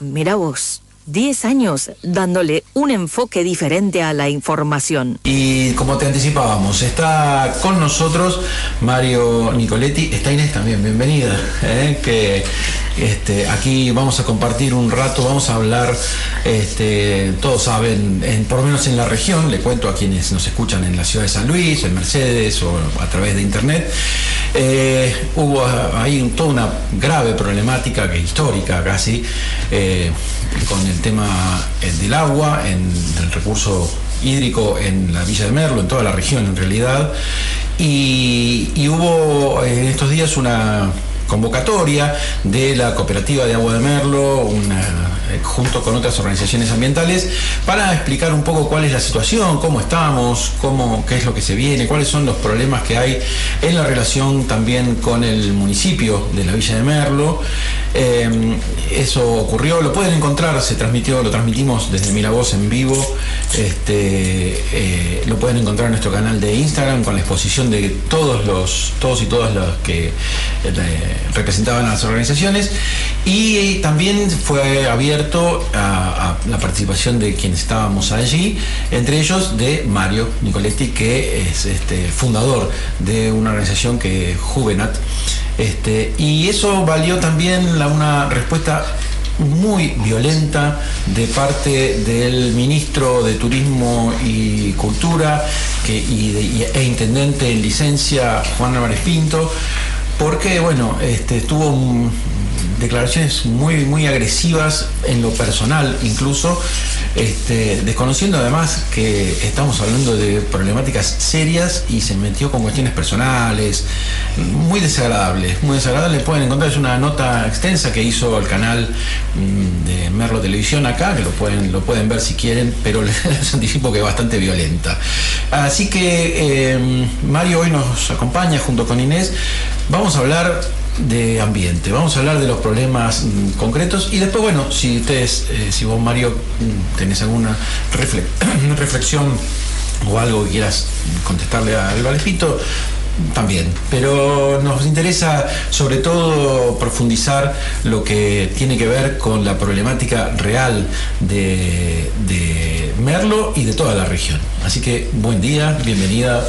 Mira vos, 10 años dándole un enfoque diferente a la información. Y como te anticipábamos, está con nosotros Mario Nicoletti, está Inés también, bienvenida, que aquí vamos a compartir un rato, vamos a hablar, todos saben, por lo menos en la región, le cuento a quienes nos escuchan en la ciudad de San Luis, en Mercedes o a través de internet, hubo ahí toda una grave problemática, histórica casi, con el tema del agua, del recurso hídrico en la Villa de Merlo, en toda la región en realidad, y hubo en estos días una convocatoria de la Cooperativa de Agua de Merlo, junto con otras organizaciones ambientales, para explicar un poco cuál es la situación, cómo estamos, qué es lo que se viene, cuáles son los problemas que hay en la relación también con el municipio de la Villa de Merlo. Eso ocurrió, lo pueden encontrar, lo transmitimos desde Miravoz en vivo, lo pueden encontrar en nuestro canal de Instagram con la exposición de todos y todas los que representaban a las organizaciones, y también fue abierto a la participación de quienes estábamos allí, entre ellos de Mario Nicoletti, que es fundador de una organización que es Juvenat, y eso valió también una respuesta muy violenta de parte del ministro de Turismo y Cultura e intendente en licencia, Juan Álvarez Pinto, porque tuvo declaraciones muy, muy agresivas en lo personal, incluso desconociendo además que estamos hablando de problemáticas serias, y se metió con cuestiones personales muy desagradables. Pueden encontrar, es una nota extensa que hizo el canal de Merlo Televisión acá, que lo pueden ver si quieren, pero les anticipo que es bastante violenta. Así que Mario hoy nos acompaña junto con Inés. Vamos a hablar de ambiente, vamos a hablar de los problemas concretos, y después, si vos, Mario, tenés alguna reflexión o algo que quieras contestarle a Álvarez Pinto, también, pero nos interesa sobre todo profundizar lo que tiene que ver con la problemática real de Merlo y de toda la región. Así que buen día, bienvenido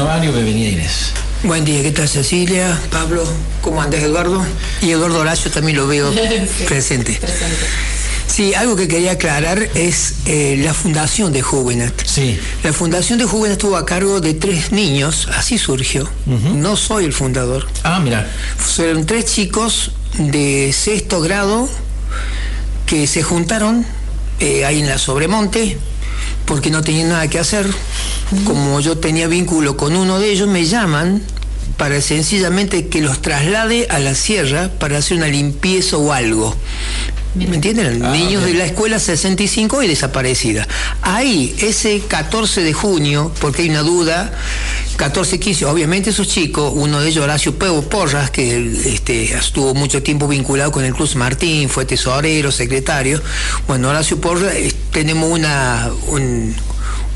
Mario, bienvenida Inés. Buen día, ¿qué tal Cecilia? Pablo, ¿cómo andás, Eduardo? Y Eduardo Horacio también lo veo presente. Sí, algo que quería aclarar es la fundación de Juvenat. Sí. La fundación de Juvenat estuvo a cargo de 3 niños, así surgió. No soy el fundador. Ah, mira. Fueron 3 chicos de 6º grado que se juntaron ahí en la Sobremonte, porque no tenían nada que hacer. Como yo tenía vínculo con uno de ellos, me llaman para sencillamente que los traslade a la sierra para hacer una limpieza o algo. ¿Me entienden? Niños de la escuela 65 y desaparecida. Ahí, ese 14 de junio, porque hay una duda, 14-15, obviamente esos chicos, uno de ellos, Horacio Porras, que estuvo mucho tiempo vinculado con el Cruz Martín, fue tesorero, secretario. Bueno, Horacio Porras, tenemos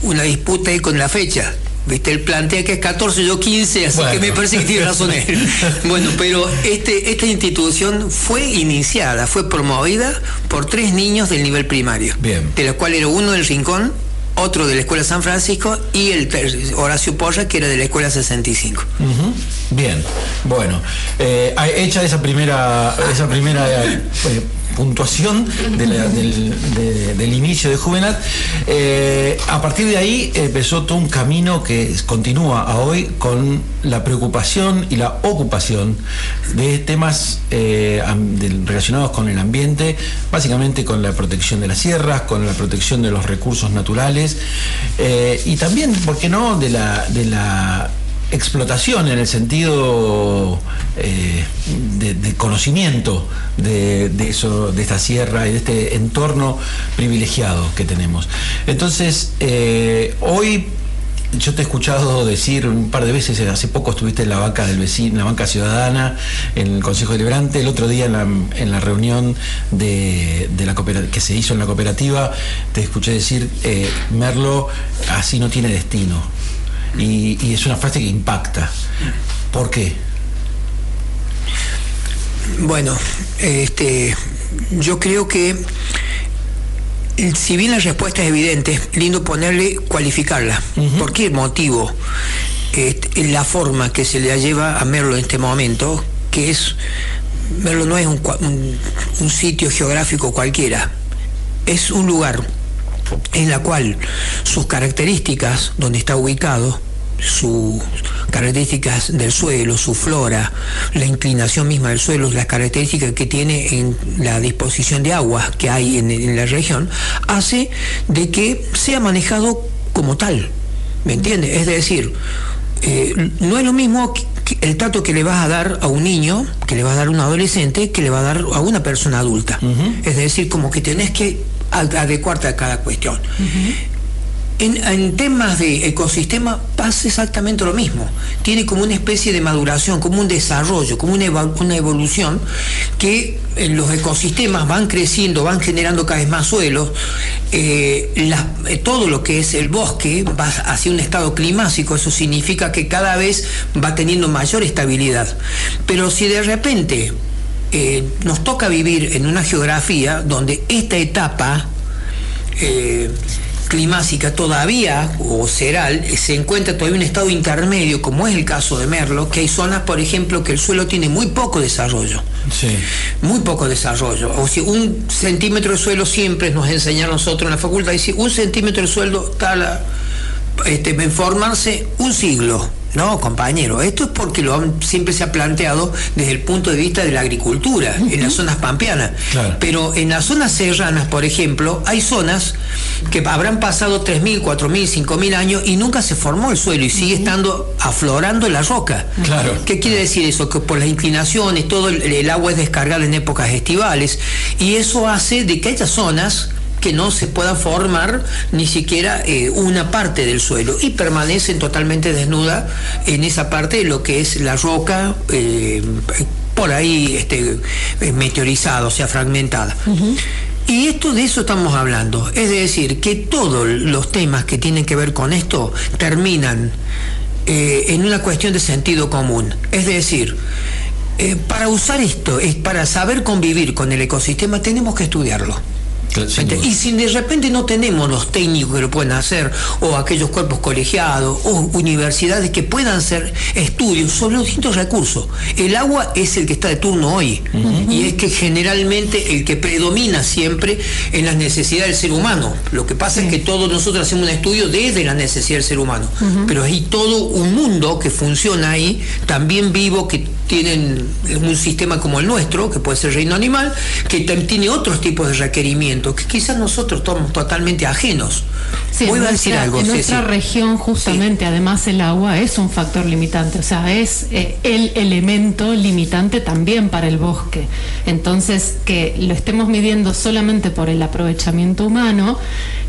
una disputa ahí con la fecha. ¿Viste? Él plantea que es 14, yo 15, así que me parece que tiene razón él. Bueno, pero esta institución fue iniciada, fue promovida por 3 niños del nivel primario. Bien. De los cuales era uno del Rincón, otro de la Escuela San Francisco y Horacio Porra, que era de la Escuela 65. Bien, bueno, hecha esa primera puntuación del inicio de Juvenat, a partir de ahí empezó todo un camino que continúa a hoy con la preocupación y la ocupación de temas relacionados con el ambiente, básicamente con la protección de las sierras, con la protección de los recursos naturales, y también, ¿por qué no?, de la explotación en el sentido de conocimiento de esta sierra y de este entorno privilegiado que tenemos. Entonces, hoy yo te he escuchado decir un par de veces, hace poco estuviste en la banca del vecino, en la banca ciudadana, en el Consejo Deliberante, el otro día en la reunión de la que se hizo en la cooperativa, te escuché decir, Merlo así no tiene destino. Y es una frase que impacta. ¿Por qué? Bueno, yo creo que, si bien la respuesta es evidente, es lindo cualificarla. ¿Por qué motivo? La forma que se le lleva a Merlo en este momento, que es, Merlo no es un sitio geográfico cualquiera, es un lugar en la cual sus características, donde está ubicado, sus características del suelo, su flora, la inclinación misma del suelo, las características que tiene en la disposición de agua que hay en la región, hace de que sea manejado como tal, ¿me entiendes? Es decir, no es lo mismo el trato que le vas a dar a un niño, que le vas a dar a un adolescente, que le va a dar a una persona adulta. Es decir, como que tenés que adecuarte a cada cuestión. En temas de ecosistema pasa exactamente lo mismo. Tiene como una especie de maduración, como un desarrollo, como una evolución, que los ecosistemas van creciendo, van generando cada vez más suelos. Todo lo que es el bosque va hacia un estado climático. Eso significa que cada vez va teniendo mayor estabilidad. Pero si de repente nos toca vivir en una geografía donde esta etapa climática todavía, o seral, se encuentra todavía en un estado intermedio, como es el caso de Merlo, que hay zonas, por ejemplo, que el suelo tiene muy poco desarrollo. Sí. Muy poco desarrollo. O sea, 1 centímetro de suelo, siempre nos enseñaron nosotros en la facultad, dice 1 centímetro de suelo tarda en formarse un siglo. No, compañero, esto es porque siempre se ha planteado desde el punto de vista de la agricultura, en las zonas pampeanas. Claro. Pero en las zonas serranas, por ejemplo, hay zonas que habrán pasado 3.000, 4.000, 5.000 años y nunca se formó el suelo y sigue estando aflorando la roca. Claro. ¿Qué quiere decir eso? Que por las inclinaciones, todo el agua es descargada en épocas estivales, y eso hace de que haya zonas que no se pueda formar ni siquiera una parte del suelo, y permanecen totalmente desnudas en esa parte de lo que es la roca, por ahí meteorizada, o sea, fragmentada. Y de eso estamos hablando. Es decir, que todos los temas que tienen que ver con esto terminan en una cuestión de sentido común. Es decir, para usar esto, para saber convivir con el ecosistema, tenemos que estudiarlo. Y si de repente no tenemos los técnicos que lo pueden hacer, o aquellos cuerpos colegiados, o universidades que puedan hacer estudios sobre los distintos recursos, el agua es el que está de turno hoy, y es que generalmente el que predomina siempre en las necesidades del ser humano. Lo que pasa es que todos nosotros hacemos un estudio desde la necesidad del ser humano, pero hay todo un mundo que funciona ahí, también vivo, que tienen un sistema como el nuestro, que puede ser reino animal, que tiene otros tipos de requerimientos que quizás nosotros somos totalmente ajenos. Sí, voy a decir algo. En nuestra región, justamente, además el agua es un factor limitante, o sea, es el elemento limitante también para el bosque. Entonces, que lo estemos midiendo solamente por el aprovechamiento humano,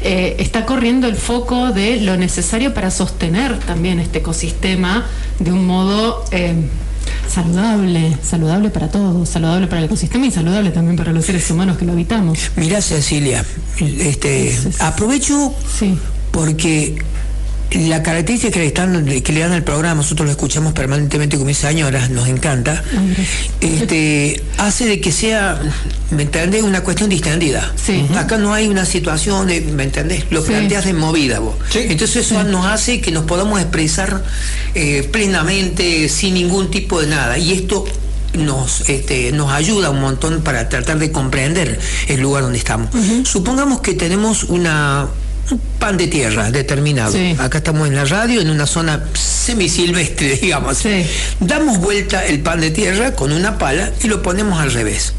está corriendo el foco de lo necesario para sostener también este ecosistema de un modo saludable para todos, saludable para el ecosistema y saludable también para los seres humanos que lo habitamos. Mirá, Cecilia, aprovecho porque la característica que le dan al programa, nosotros lo escuchamos permanentemente con mis señoras, nos encanta, hace de que sea, ¿me entendés?, una cuestión distendida. Acá no hay una situación de, ¿me entendés?, lo planteas de movida vos. Entonces eso nos hace que nos podamos expresar plenamente, sin ningún tipo de nada, y esto nos ayuda un montón para tratar de comprender el lugar donde estamos. Supongamos que tenemos un pan de tierra determinado. Acá estamos en la radio, en una zona semisilvestre, digamos. Damos vuelta el pan de tierra con una pala y lo ponemos al revés.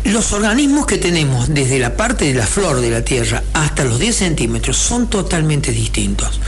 Los organismos que tenemos desde la parte de la flor de la tierra hasta los 10 centímetros son totalmente distintos.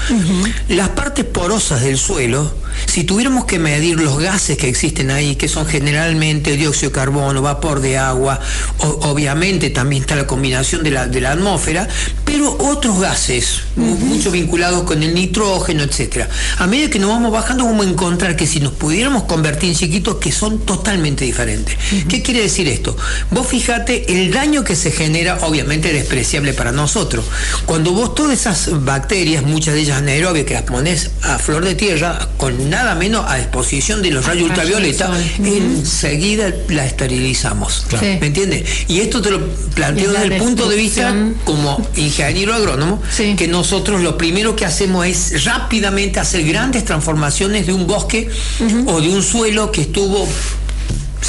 Las partes porosas del suelo, si tuviéramos que medir los gases que existen ahí, que son generalmente dióxido de carbono, vapor de agua, obviamente también está la combinación de la atmósfera, pero otros gases, mucho vinculados con el nitrógeno, etcétera. A medida que nos vamos bajando, vamos a encontrar que si nos pudiéramos convertir en chiquitos, que son totalmente diferentes. ¿Qué quiere decir esto? Vos vos fíjate el daño que se genera, obviamente despreciable para nosotros. Cuando vos todas esas bacterias, muchas de ellas anaerobias, que las pones a flor de tierra, con nada menos a exposición de los rayos ultravioleta, enseguida la esterilizamos. Claro. ¿Me entiendes? Y esto te lo planteo desde el punto de vista como ingeniero agrónomo, que nosotros lo primero que hacemos es rápidamente hacer grandes transformaciones de un bosque o de un suelo que estuvo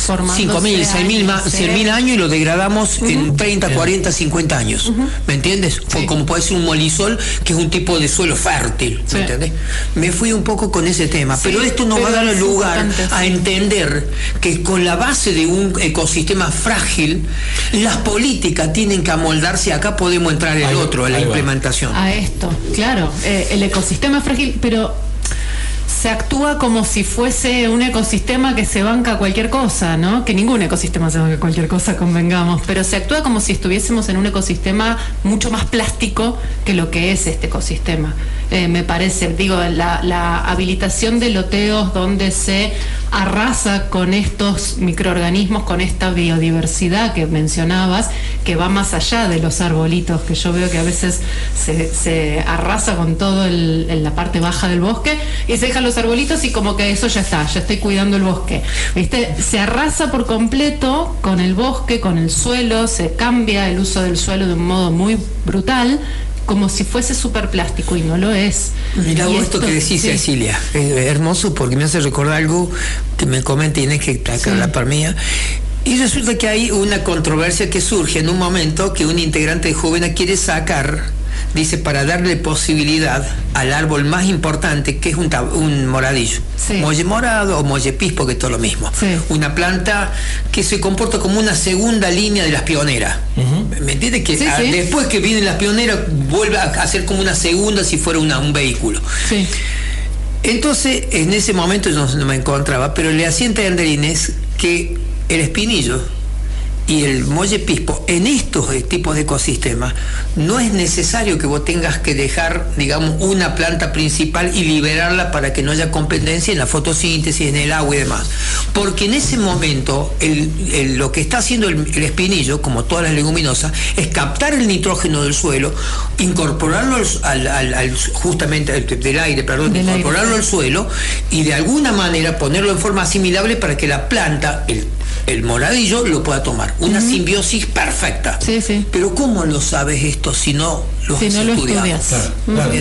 5.000, 6.000 años y lo degradamos en 30, 40, 50 años. ¿Me entiendes? Fue como puede ser un molisol, que es un tipo de suelo fértil. ¿Me entiendes? Me fui un poco con ese tema, pero esto nos va a dar lugar a entender que con la base de un ecosistema frágil, las políticas tienen que amoldarse. Acá podemos entrar en la implementación. A esto, claro, el ecosistema frágil, pero se actúa como si fuese un ecosistema que se banca cualquier cosa, ¿no? Que ningún ecosistema se banca cualquier cosa, convengamos, pero se actúa como si estuviésemos en un ecosistema mucho más plástico que lo que es este ecosistema. Me parece, la habilitación de loteos donde se arrasa con estos microorganismos, con esta biodiversidad que mencionabas, que va más allá de los arbolitos, que yo veo que a veces se arrasa con todo en la parte baja del bosque y se dejan los arbolitos y como que eso ya está, ya estoy cuidando el bosque, ¿viste? Se arrasa por completo con el bosque, con el suelo, se cambia el uso del suelo de un modo muy brutal, como si fuese superplástico, y no lo es. Mirá vos esto que decís, Cecilia, es hermoso porque me hace recordar algo que me comenta Inés, que está acá la par mía. Y resulta que hay una controversia que surge en un momento que un integrante de Jovena quiere sacar, dice, para darle posibilidad al árbol más importante, que es un moradillo, molle morado o molle pispo, que es todo lo mismo, una planta que se comporta como una segunda línea de las pioneras. ¿Me entiendes? Que después que vienen las pioneras vuelve a hacer como una segunda, si fuera un vehículo. Entonces, en ese momento yo no me encontraba, pero le hacía entender a Inés que el espinillo y el molle pispo, en estos tipos de ecosistemas, no es necesario que vos tengas que dejar, digamos, una planta principal y liberarla para que no haya competencia en la fotosíntesis, en el agua y demás. Porque en ese momento, lo que está haciendo el espinillo, como todas las leguminosas, es captar el nitrógeno del suelo, incorporarlo justamente del aire, incorporarlo al suelo y de alguna manera ponerlo en forma asimilable para que la planta, el moradillo, lo pueda tomar. Una simbiosis perfecta. Pero ¿cómo lo sabes esto si no lo has estudiado? Claro.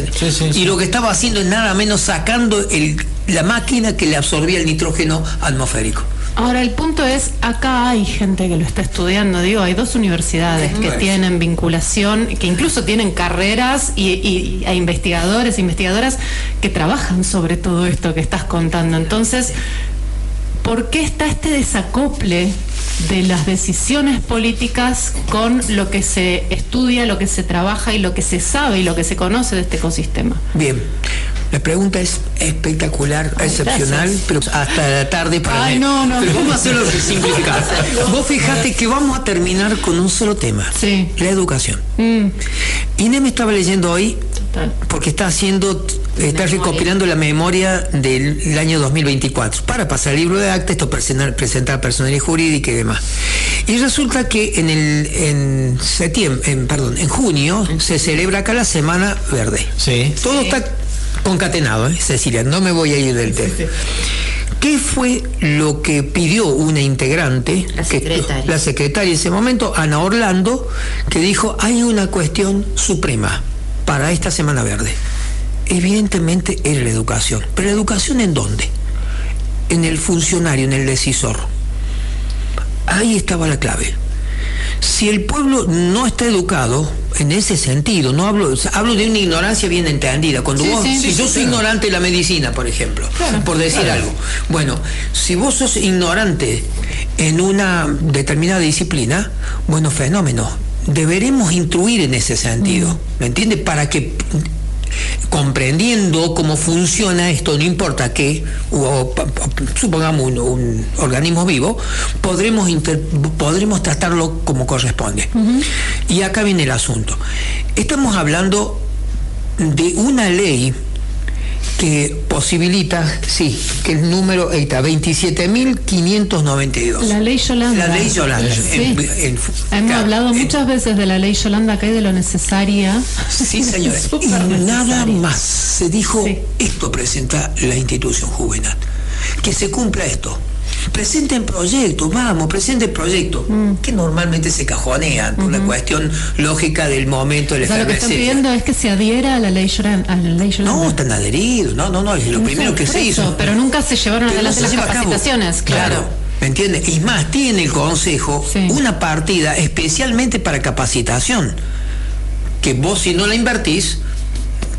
Y lo que estaba haciendo es nada menos sacando la máquina que le absorbía el nitrógeno atmosférico. Ahora, el punto es, acá hay gente que lo está estudiando, hay 2 universidades que tienen vinculación, que incluso tienen carreras y investigadores e investigadoras que trabajan sobre todo esto que estás contando. Entonces, ¿por qué está este desacople de las decisiones políticas con lo que se estudia, lo que se trabaja y lo que se sabe y lo que se conoce de este ecosistema? Bien, la pregunta es espectacular, excepcional, pero hasta la tarde para mí. Pero vamos a hacerlo simplificado. Vos fijate que vamos a terminar con un solo tema, la educación. Inés me estaba leyendo hoy, porque está recopilando la memoria del año 2024 para pasar el libro de acta, esto presentar personalidad jurídica y demás. Y resulta que en junio se celebra acá la Semana Verde. Todo está concatenado, Cecilia, no me voy a ir del tema. ¿Qué fue lo que pidió una integrante, la secretaria en ese momento, Ana Orlando, que dijo, hay una cuestión suprema para esta Semana Verde? Evidentemente era la educación. ¿Pero la educación en dónde? En el funcionario, en el decisor. Ahí estaba la clave. Si el pueblo no está educado en ese sentido, no hablo de una ignorancia bien entendida. Cuando yo soy ignorante de la medicina, por ejemplo, por decir algo. Bueno, si vos sos ignorante en una determinada disciplina, bueno, fenómeno. Deberemos instruir en ese sentido, ¿me entiendes? Para que, comprendiendo cómo funciona esto, no importa qué, supongamos un organismo vivo, podremos tratarlo como corresponde. Y acá viene el asunto. Estamos hablando de una ley que posibilita, sí, que el número está 27.592. La ley Yolanda. La ley Yolanda. Sí. Hemos hablado muchas veces de la ley Yolanda acá y de lo necesaria. Sí, señora. Y nada más se dijo, esto presenta la institución Juvenal. Que se cumpla esto. Presenten proyectos, presenten proyectos, que normalmente se cajonean por la cuestión lógica del momento de la lo que están pidiendo es que se adhiera a la ley Yolanda. No, están adheridos, no, es lo primero que se hizo. Pero nunca se llevaron adelante las capacitaciones, claro. ¿Me entiendes? Y más, tiene el Consejo una partida especialmente para capacitación, que vos si no la invertís,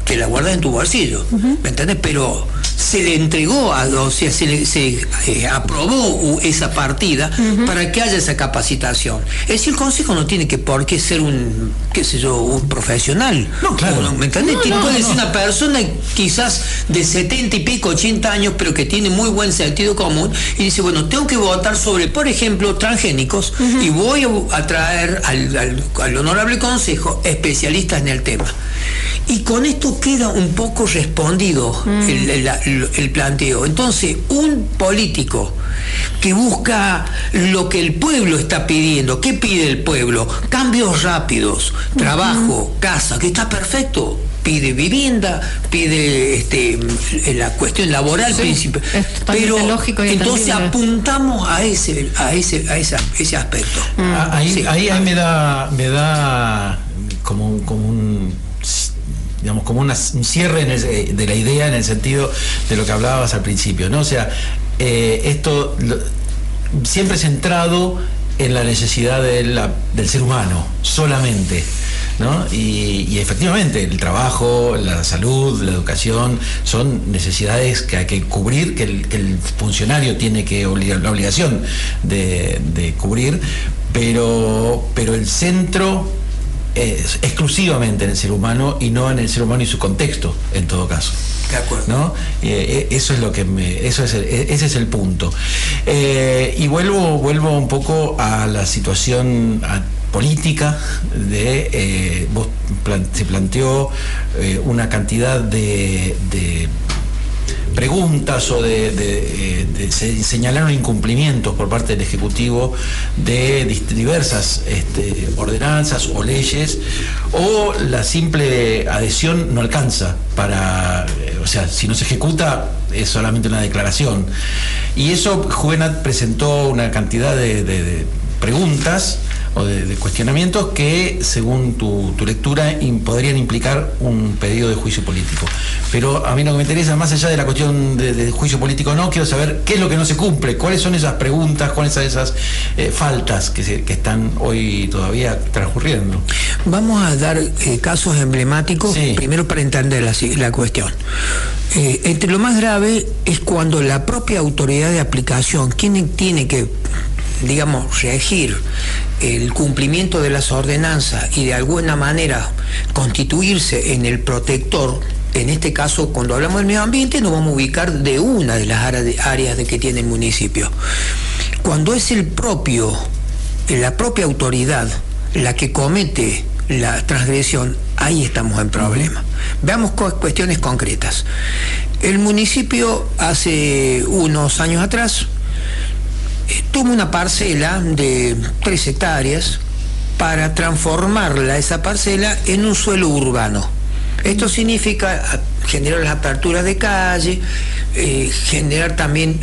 te la guardas en tu bolsillo, ¿me entiendes? Pero se le entregó, se aprobó esa partida para que haya esa capacitación. Es decir, el Consejo no tiene por qué ser un profesional. No, claro. ¿Me entiendes? Puede ser una persona quizás de 70 y pico, 80 años, pero que tiene muy buen sentido común y dice, bueno, tengo que votar sobre, por ejemplo, transgénicos y voy a traer al honorable Consejo especialistas en el tema. Y con esto queda un poco respondido el planteo. Entonces, un político que busca lo que el pueblo está pidiendo, ¿qué pide el pueblo? Cambios rápidos, trabajo, casa, que está perfecto. Pide vivienda, pide la cuestión laboral, pero lógico y entonces apuntamos a ese aspecto. Ahí me da como un digamos, como un cierre de la idea en el sentido de lo que hablabas al principio, ¿no? O sea, esto siempre centrado en la necesidad del ser humano, solamente, ¿no? Y efectivamente, el trabajo, la salud, la educación, son necesidades que hay que cubrir, que el funcionario tiene la obligación de cubrir, pero el centro exclusivamente en el ser humano y no en el ser humano y su contexto, en todo caso. De acuerdo. ¿No? Eso es lo que ese es el punto. Y vuelvo un poco a la situación política se planteó una cantidad de preguntas o se señalaron incumplimientos por parte del Ejecutivo de diversas ordenanzas o leyes, o la simple adhesión no alcanza o sea, si no se ejecuta es solamente una declaración. Y eso Juvenal presentó una cantidad de preguntas o de cuestionamientos que, según tu lectura, podrían implicar un pedido de juicio político. Pero a mí lo que me interesa, más allá de la cuestión de juicio político, no, quiero saber qué es lo que no se cumple, cuáles son esas preguntas, cuáles son esas faltas que están hoy todavía transcurriendo. Vamos a dar casos emblemáticos, primero para entender la cuestión. Entre lo más grave es cuando la propia autoridad de aplicación, quien tiene que, digamos, regir el cumplimiento de las ordenanzas y de alguna manera constituirse en el protector. En este caso, cuando hablamos del medio ambiente, nos vamos a ubicar de una de las áreas que tiene el municipio. Cuando es la propia autoridad la que comete la transgresión, ahí estamos en problema. Veamos cuestiones concretas. El municipio hace unos años atrás tuvo una parcela de 3 hectáreas para transformarla, esa parcela, en un suelo urbano. Esto significa generar las aperturas de calle, generar también,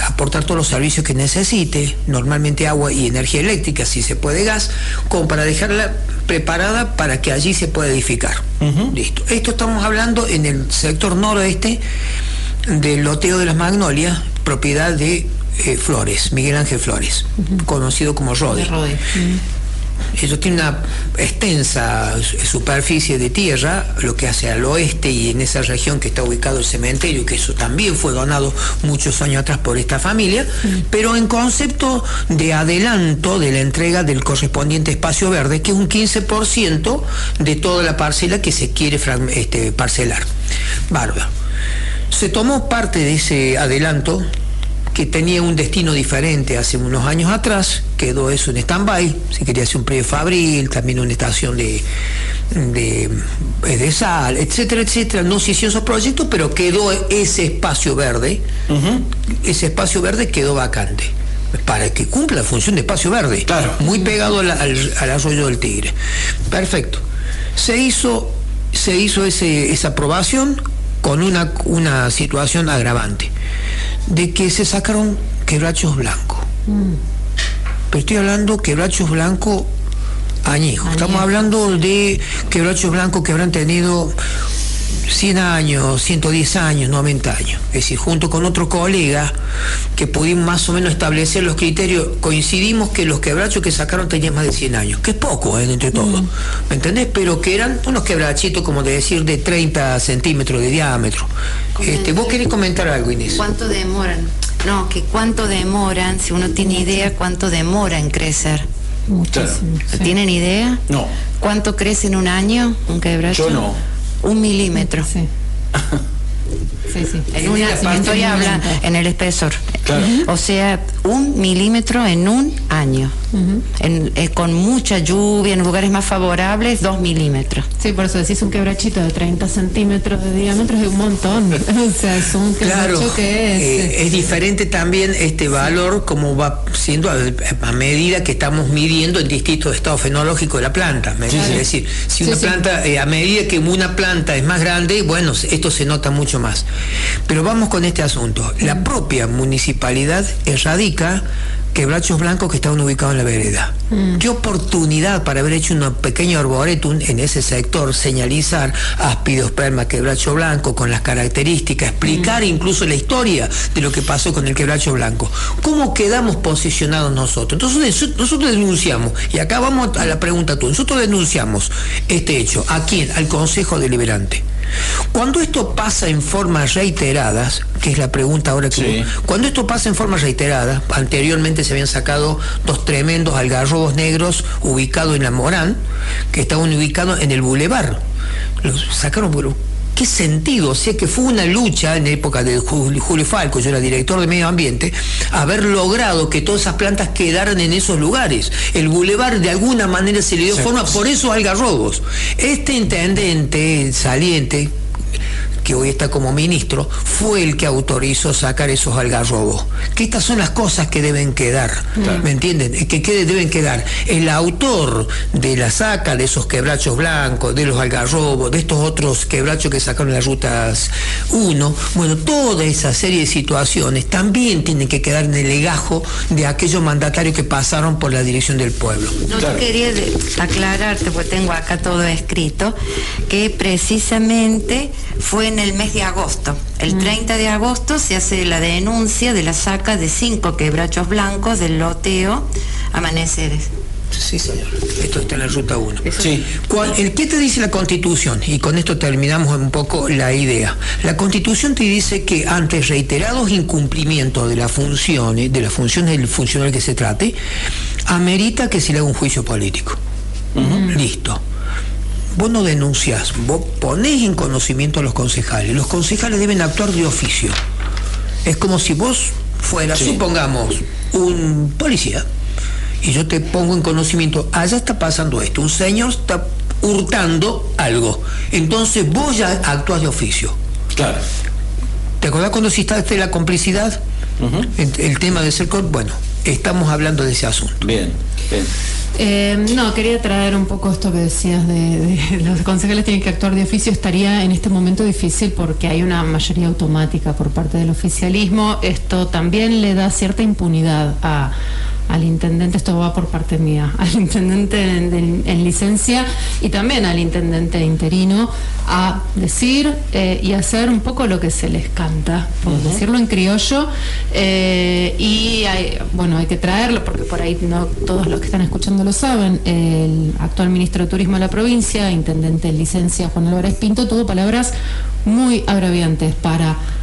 aportar todos los servicios que necesite, normalmente agua y energía eléctrica, si se puede gas, como para dejarla preparada para que allí se pueda edificar. Listo. Esto estamos hablando en el sector noroeste del loteo de las Magnolias, propiedad de Flores, Miguel Ángel Flores, conocido como Rode. Ellos tienen una extensa superficie de tierra, lo que hace al oeste y en esa región que está ubicado el cementerio, que eso también fue donado muchos años atrás por esta familia, pero en concepto de adelanto de la entrega del correspondiente espacio verde, que es un 15% de toda la parcela que se quiere parcelar. Bárbaro. Se tomó parte de ese adelanto que tenía un destino diferente hace unos años atrás, quedó eso en stand-by, se quería hacer un predio Fabril, también una estación de sal, etcétera, etcétera. No se hicieron esos proyectos, pero quedó ese espacio verde, ese espacio verde quedó vacante, para que cumpla la función de espacio verde, claro, muy pegado al arroyo del Tigre. Perfecto. Se hizo esa aprobación con una situación agravante, de que se sacaron quebrachos blancos. Pero estoy hablando quebrachos blancos añejos. Estamos hablando de quebrachos blancos que habrán tenido 100 años, 110 años, 90 años. Es decir, junto con otro colega que pudimos más o menos establecer los criterios, coincidimos que los quebrachos que sacaron tenían más de 100 años, que es poco, entre todos, ¿me entendés? Pero que eran unos quebrachitos, como de decir, de 30 centímetros de diámetro. ¿Vos querés comentar algo, Inés? ¿Cuánto demoran? No, que cuánto demoran, si uno tiene idea, cuánto demora en crecer. Muchísimo. Sí. ¿Tienen idea? No. ¿Cuánto crece en un año un quebracho? Yo no. 1 milímetro. Sí. Sí. Estoy hablando en el espesor. Claro. O sea, 1 milímetro en un año. Con mucha lluvia, en lugares más favorables, 2 milímetros. Sí, por eso decís un quebrachito de 30 centímetros de diámetro es un montón. O sea, es un quebracho que es diferente también este valor, como va siendo a medida que estamos midiendo en distintos estados fenológicos de la planta. Es decir, si una planta, a medida que una planta es más grande, bueno, esto se nota mucho más. Pero vamos con este asunto. La propia municipalidad erradica quebrachos blancos que estaban ubicados en la vereda. Qué oportunidad para haber hecho un pequeño arboretum en ese sector, señalizar aspidosperma, quebracho blanco, con las características, explicar incluso la historia de lo que pasó con el quebracho blanco. ¿Cómo quedamos posicionados nosotros? Entonces nosotros denunciamos, y acá vamos a la pregunta tú, nosotros denunciamos este hecho. ¿A quién? Al Consejo Deliberante. Cuando esto pasa en formas reiteradas, que es la pregunta ahora que cuando esto pasa en forma reiterada, anteriormente se habían sacado 2 tremendos algarrobos negros ubicados en la Morán, que estaban ubicados en el bulevar. Los sacaron, pero ¿qué sentido? O sea que fue una lucha en la época de Julio Falco, yo era director de Medio Ambiente, haber logrado que todas esas plantas quedaran en esos lugares. El bulevar de alguna manera se le dio forma por esos algarrobos. Este intendente saliente, que hoy está como ministro, fue el que autorizó sacar esos algarrobos. Que estas son las cosas que deben quedar, ¿me entienden? Deben quedar. El autor de la saca de esos quebrachos blancos, de los algarrobos, de estos otros quebrachos que sacaron las rutas 1, bueno, toda esa serie de situaciones también tienen que quedar en el legajo de aquellos mandatarios que pasaron por la dirección del pueblo. No, yo quería aclararte, porque tengo acá todo escrito, que precisamente fue en el mes de agosto. El 30 de agosto se hace la denuncia de la saca de 5 quebrachos blancos del loteo Amaneceres. Sí, señor. Esto está en la ruta 1. Sí. ¿Qué te dice la Constitución? Y con esto terminamos un poco la idea. La Constitución te dice que ante reiterados incumplimientos de las funciones del funcionario que se trate, amerita que se le haga un juicio político. Listo. Vos no denunciás, vos ponés en conocimiento a los concejales. Los concejales deben actuar de oficio. Es como si vos fueras, supongamos, un policía, y yo te pongo en conocimiento, allá está pasando esto, un señor está hurtando algo. Entonces vos ya actuás de oficio. Claro. ¿Te acordás cuando citaste la complicidad? El tema de ser... Bueno, estamos hablando de ese asunto. Bien. No, quería traer un poco esto que decías de los concejales tienen que actuar de oficio. Estaría en este momento difícil porque hay una mayoría automática por parte del oficialismo. Esto también le da cierta impunidad al intendente, esto va por parte mía, al intendente en licencia y también al intendente interino a decir y hacer un poco lo que se les canta, por decirlo en criollo, y hay que traerlo porque por ahí no todos los que están escuchando lo saben. El actual ministro de Turismo de la provincia, intendente en licencia Juan Álvarez Pinto, tuvo palabras muy agraviantes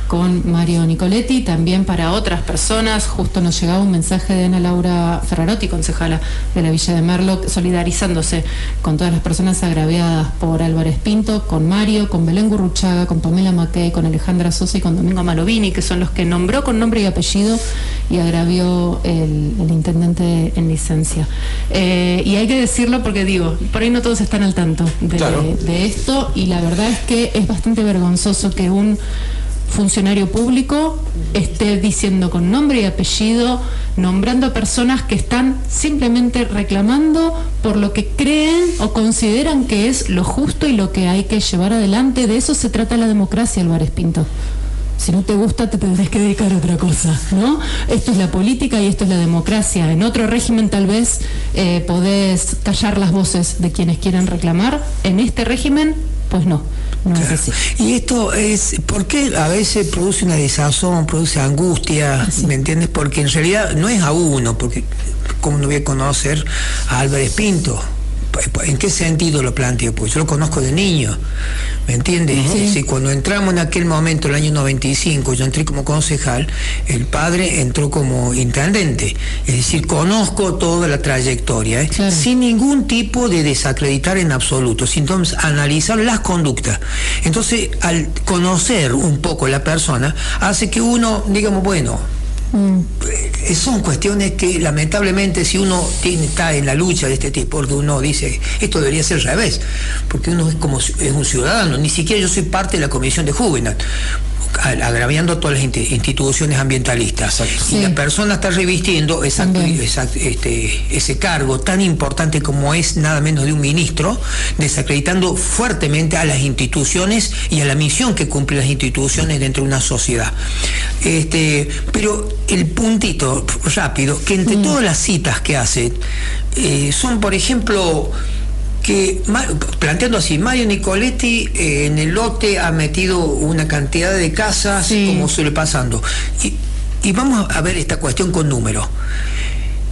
con Mario Nicoletti, también para otras personas. Justo nos llegaba un mensaje de Ana Laura Laura Ferrarotti, concejala de la Villa de Merlo, solidarizándose con todas las personas agraviadas por Álvarez Pinto, con Mario, con Belén Gurruchaga, con Pamela Mackey, con Alejandra Sosa y con Domingo Malovini, que son los que nombró con nombre y apellido y agravió el intendente en licencia. Y hay que decirlo porque digo, por ahí no todos están al tanto de esto, y la verdad es que es bastante vergonzoso que un funcionario público esté diciendo con nombre y apellido, nombrando a personas que están simplemente reclamando por lo que creen o consideran que es lo justo y lo que hay que llevar adelante. De eso se trata la democracia, Álvarez Pinto. Si no te gusta, te tendrás que dedicar a otra cosa, ¿no? Esto es la política y esto es la democracia. En otro régimen tal vez podés callar las voces de quienes quieren reclamar. En este régimen, pues no. No claro. Es así. Y esto es, ¿por qué a veces produce una desazón, produce angustia? Sí. ¿Me entiendes? Porque en realidad no es a uno, porque ¿cómo no voy a conocer a Álvarez Pinto? ¿En qué sentido lo planteo? Pues yo lo conozco de niño, ¿me entiendes? Sí. Sí, cuando entramos en aquel momento, el año 95, yo entré como concejal, el padre entró como intendente, es decir, conozco toda la trayectoria, claro. Sin ningún tipo de desacreditar en absoluto, sin entonces analizar las conductas. Entonces, al conocer un poco la persona, hace que uno, digamos, bueno, son cuestiones que lamentablemente si uno está en la lucha de este tipo, porque uno dice esto debería ser al revés, porque uno es un ciudadano, ni siquiera yo soy parte de la comisión de Juvenal, agraviando todas las instituciones ambientalistas. Exacto. Y sí. La persona está revistiendo ese cargo tan importante como es nada menos de un ministro, desacreditando fuertemente a las instituciones y a la misión que cumplen las instituciones dentro de una sociedad. Pero el puntito rápido, que entre todas las citas que hacen, son por ejemplo, que planteando así, Mario Nicoletti en el lote ha metido una cantidad de casas, sí. Como suele pasando, y vamos a ver esta cuestión con números.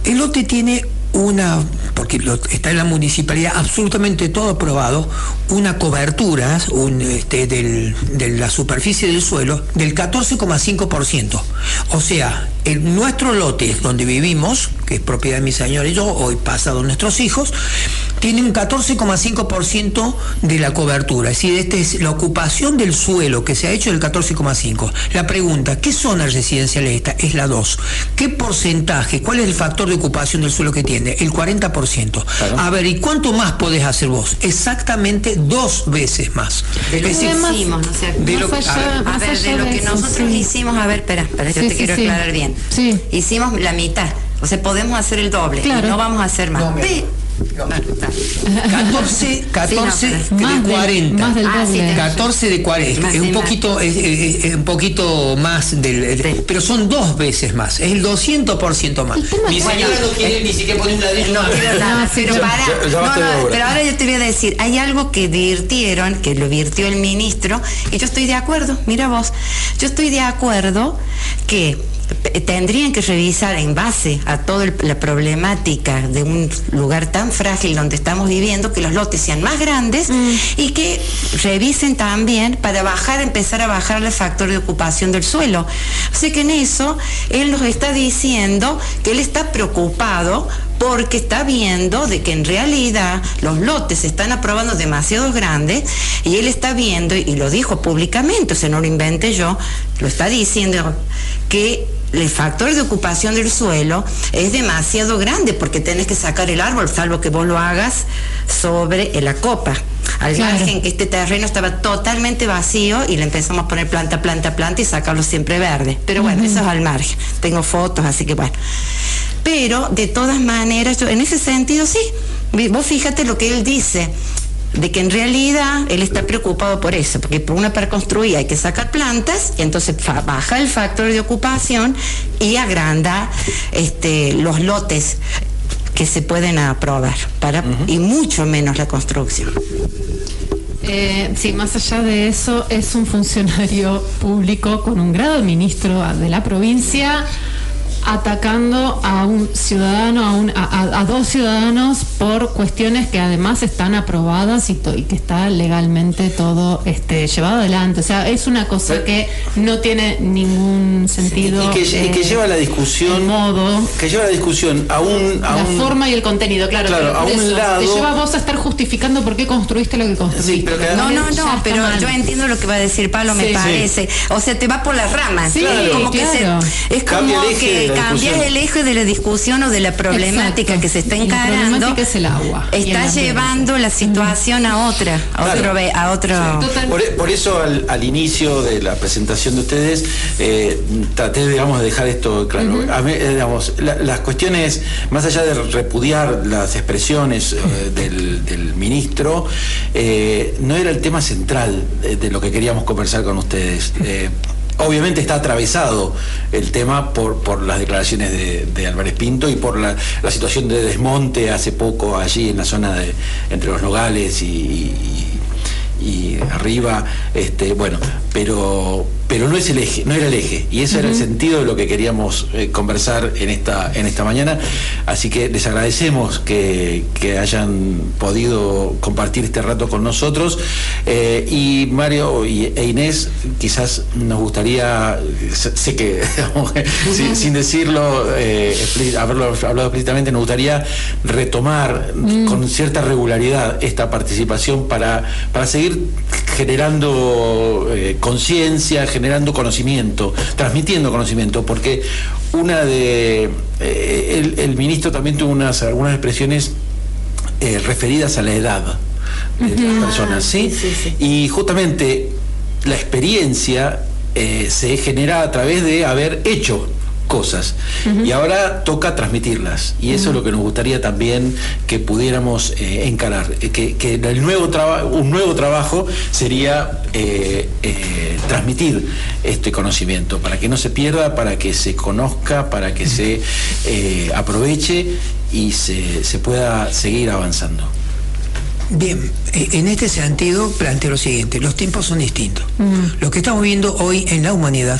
El lote tiene porque está en la municipalidad absolutamente todo aprobado, una cobertura de la superficie del suelo del 14,5%. O sea, nuestro lote donde vivimos, que es propiedad de mi señor y yo, hoy pasado a nuestros hijos, tiene un 14,5% de la cobertura. Es decir, esta es la ocupación del suelo que se ha hecho del 14,5%. La pregunta, ¿qué zona residencial es esta? Es la 2. ¿Qué porcentaje? ¿Cuál es el factor de ocupación del suelo que tiene? El 40%. Claro. A ver, ¿y cuánto más podés hacer vos? Exactamente 2 veces más. De lo que hicimos, ¿no es cierto? De lo que nosotros hicimos, a ver, espera, yo te quiero aclarar bien. Sí. Hicimos la mitad. O sea, podemos hacer el doble. Claro. Y no vamos a hacer más. 14 de 40. Más del doble. 14 de 40. Es un poquito más del. Pero son 2 veces más. Es el 200% más. Mi señora no quiere ni siquiera poner un ladrillo. No quiero nada. Pero ahora yo te voy a decir, hay algo que lo virtió el ministro, y yo estoy de acuerdo. Mira vos, yo estoy de acuerdo que tendrían que revisar en base a toda la problemática de un lugar tan frágil donde estamos viviendo, que los lotes sean más grandes y que revisen también para empezar a bajar el factor de ocupación del suelo. O sea que en eso él nos está diciendo que él está preocupado porque está viendo de que en realidad los lotes se están aprobando demasiado grandes, y él está viendo, y lo dijo públicamente, o sea, no lo inventé yo, lo está diciendo, que el factor de ocupación del suelo es demasiado grande porque tenés que sacar el árbol, salvo que vos lo hagas sobre la copa. Al margen que este terreno estaba totalmente vacío y le empezamos a poner planta y sacarlo siempre verde. Pero bueno, eso es al margen. Tengo fotos, así que bueno. Pero de todas maneras, yo, en ese sentido sí, vos fíjate lo que él dice, de que en realidad él está preocupado por eso, porque para construir hay que sacar plantas, y entonces baja el factor de ocupación y agranda los lotes que se pueden aprobar, y mucho menos la construcción. Sí, más allá de eso, es un funcionario público con un grado de ministro de la provincia atacando a un ciudadano, a dos ciudadanos por cuestiones que además están aprobadas y que está legalmente todo llevado adelante. O sea, es una cosa que no tiene ningún sentido. Y que lleva la discusión. Que lleva la discusión a la forma y el contenido, claro a un lado. Te lleva a vos a estar justificando por qué construiste lo que construiste. Sí, pero yo entiendo lo que va a decir Pablo, me parece. O sea, te va por las ramas. Sí, es como que cambias el eje de la discusión o de la problemática que se está encarando. La problemática es el agua. Está llevando la situación a otro. Por eso al inicio de la presentación de ustedes traté, digamos, de dejar esto claro. A mí, digamos, las cuestiones, más allá de repudiar las expresiones del ministro, no era el tema central de lo que queríamos conversar con ustedes. Obviamente está atravesado el tema por las declaraciones de Álvarez Pinto y por la situación de desmonte hace poco allí en la zona entre los Nogales y arriba, bueno, pero no es el eje, no era el eje, y ese era el sentido de lo que queríamos conversar en esta mañana. Así que les agradecemos que hayan podido compartir este rato con nosotros, y Mario e Inés, quizás nos gustaría, sé que sin decirlo, haberlo hablado explícitamente, nos gustaría retomar con cierta regularidad esta participación para seguir generando conciencia, generando conocimiento, transmitiendo conocimiento, porque el ministro también tuvo algunas expresiones referidas a la edad de las personas, ¿sí? Y justamente la experiencia se genera a través de haber hecho cosas, y ahora toca transmitirlas, y eso es lo que nos gustaría también que pudiéramos encarar, que un nuevo trabajo sería transmitir este conocimiento para que no se pierda, para que se conozca, para que se aproveche y se pueda seguir avanzando. Bien, en este sentido planteo lo siguiente: los tiempos son distintos. Lo que estamos viendo hoy en la humanidad,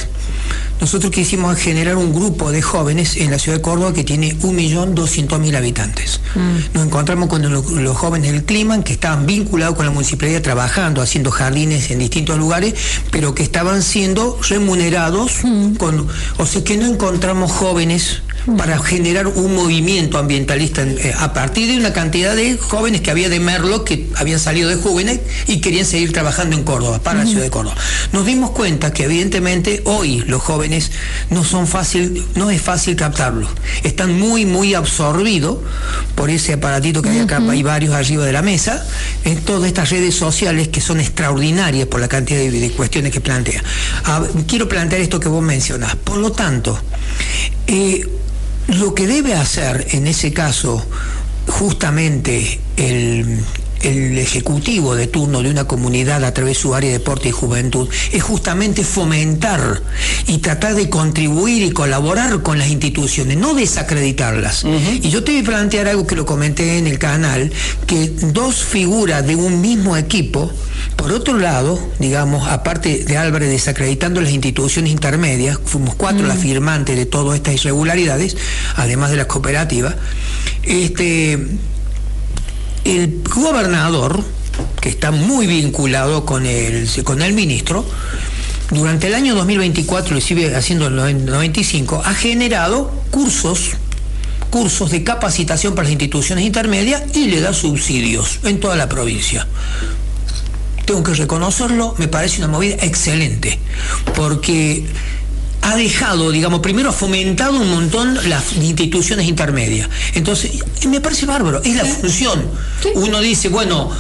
nosotros quisimos generar un grupo de jóvenes en la ciudad de Córdoba que tiene 1.200.000 habitantes. Nos encontramos con los jóvenes del Clima, que estaban vinculados con la municipalidad, trabajando, haciendo jardines en distintos lugares, pero que estaban siendo remunerados, o sea que no encontramos jóvenes para generar un movimiento ambientalista a partir de una cantidad de jóvenes que había de Merlo, que habían salido de jóvenes y querían seguir trabajando en Córdoba, para la ciudad de Córdoba. Nos dimos cuenta que evidentemente hoy los jóvenes no es fácil captarlos, están muy absorbidos por ese aparatito que hay acá, hay varios arriba de la mesa, en todas estas redes sociales que son extraordinarias por la cantidad de cuestiones que plantea. Quiero plantear esto que vos mencionás. Por lo tanto, lo que debe hacer en ese caso justamente el ejecutivo de turno de una comunidad a través de su área de deporte y juventud es justamente fomentar y tratar de contribuir y colaborar con las instituciones, no desacreditarlas. Y yo te voy a plantear algo que lo comenté en el canal, que dos figuras de un mismo equipo, por otro lado, digamos, aparte de Álvarez desacreditando las instituciones intermedias, fuimos 4 las firmantes de todas estas irregularidades, además de las cooperativas, el gobernador, que está muy vinculado con el ministro, durante el año 2024, lo sigue haciendo en el 95, ha generado cursos de capacitación para las instituciones intermedias y le da subsidios en toda la provincia. Tengo que reconocerlo, me parece una movida excelente, porque ha dejado, digamos, primero ha fomentado un montón las instituciones intermedias. Entonces, me parece bárbaro, es la función. Uno dice, bueno,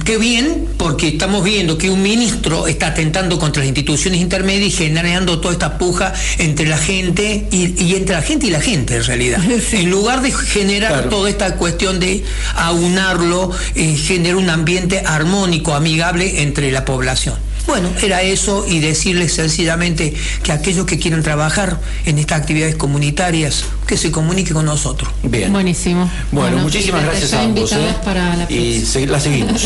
qué bien, porque estamos viendo que un ministro está atentando contra las instituciones intermedias y generando toda esta puja entre la gente y entre la gente y la gente, en realidad. En lugar de generar toda esta cuestión de aunarlo, generar un ambiente armónico, amigable entre la población. Bueno, era eso, y decirles sencillamente que aquellos que quieran trabajar en estas actividades comunitarias, que se comuniquen con nosotros. Bien. Buenísimo. Bueno, muchísimas gracias a ambos. Para la y la seguimos.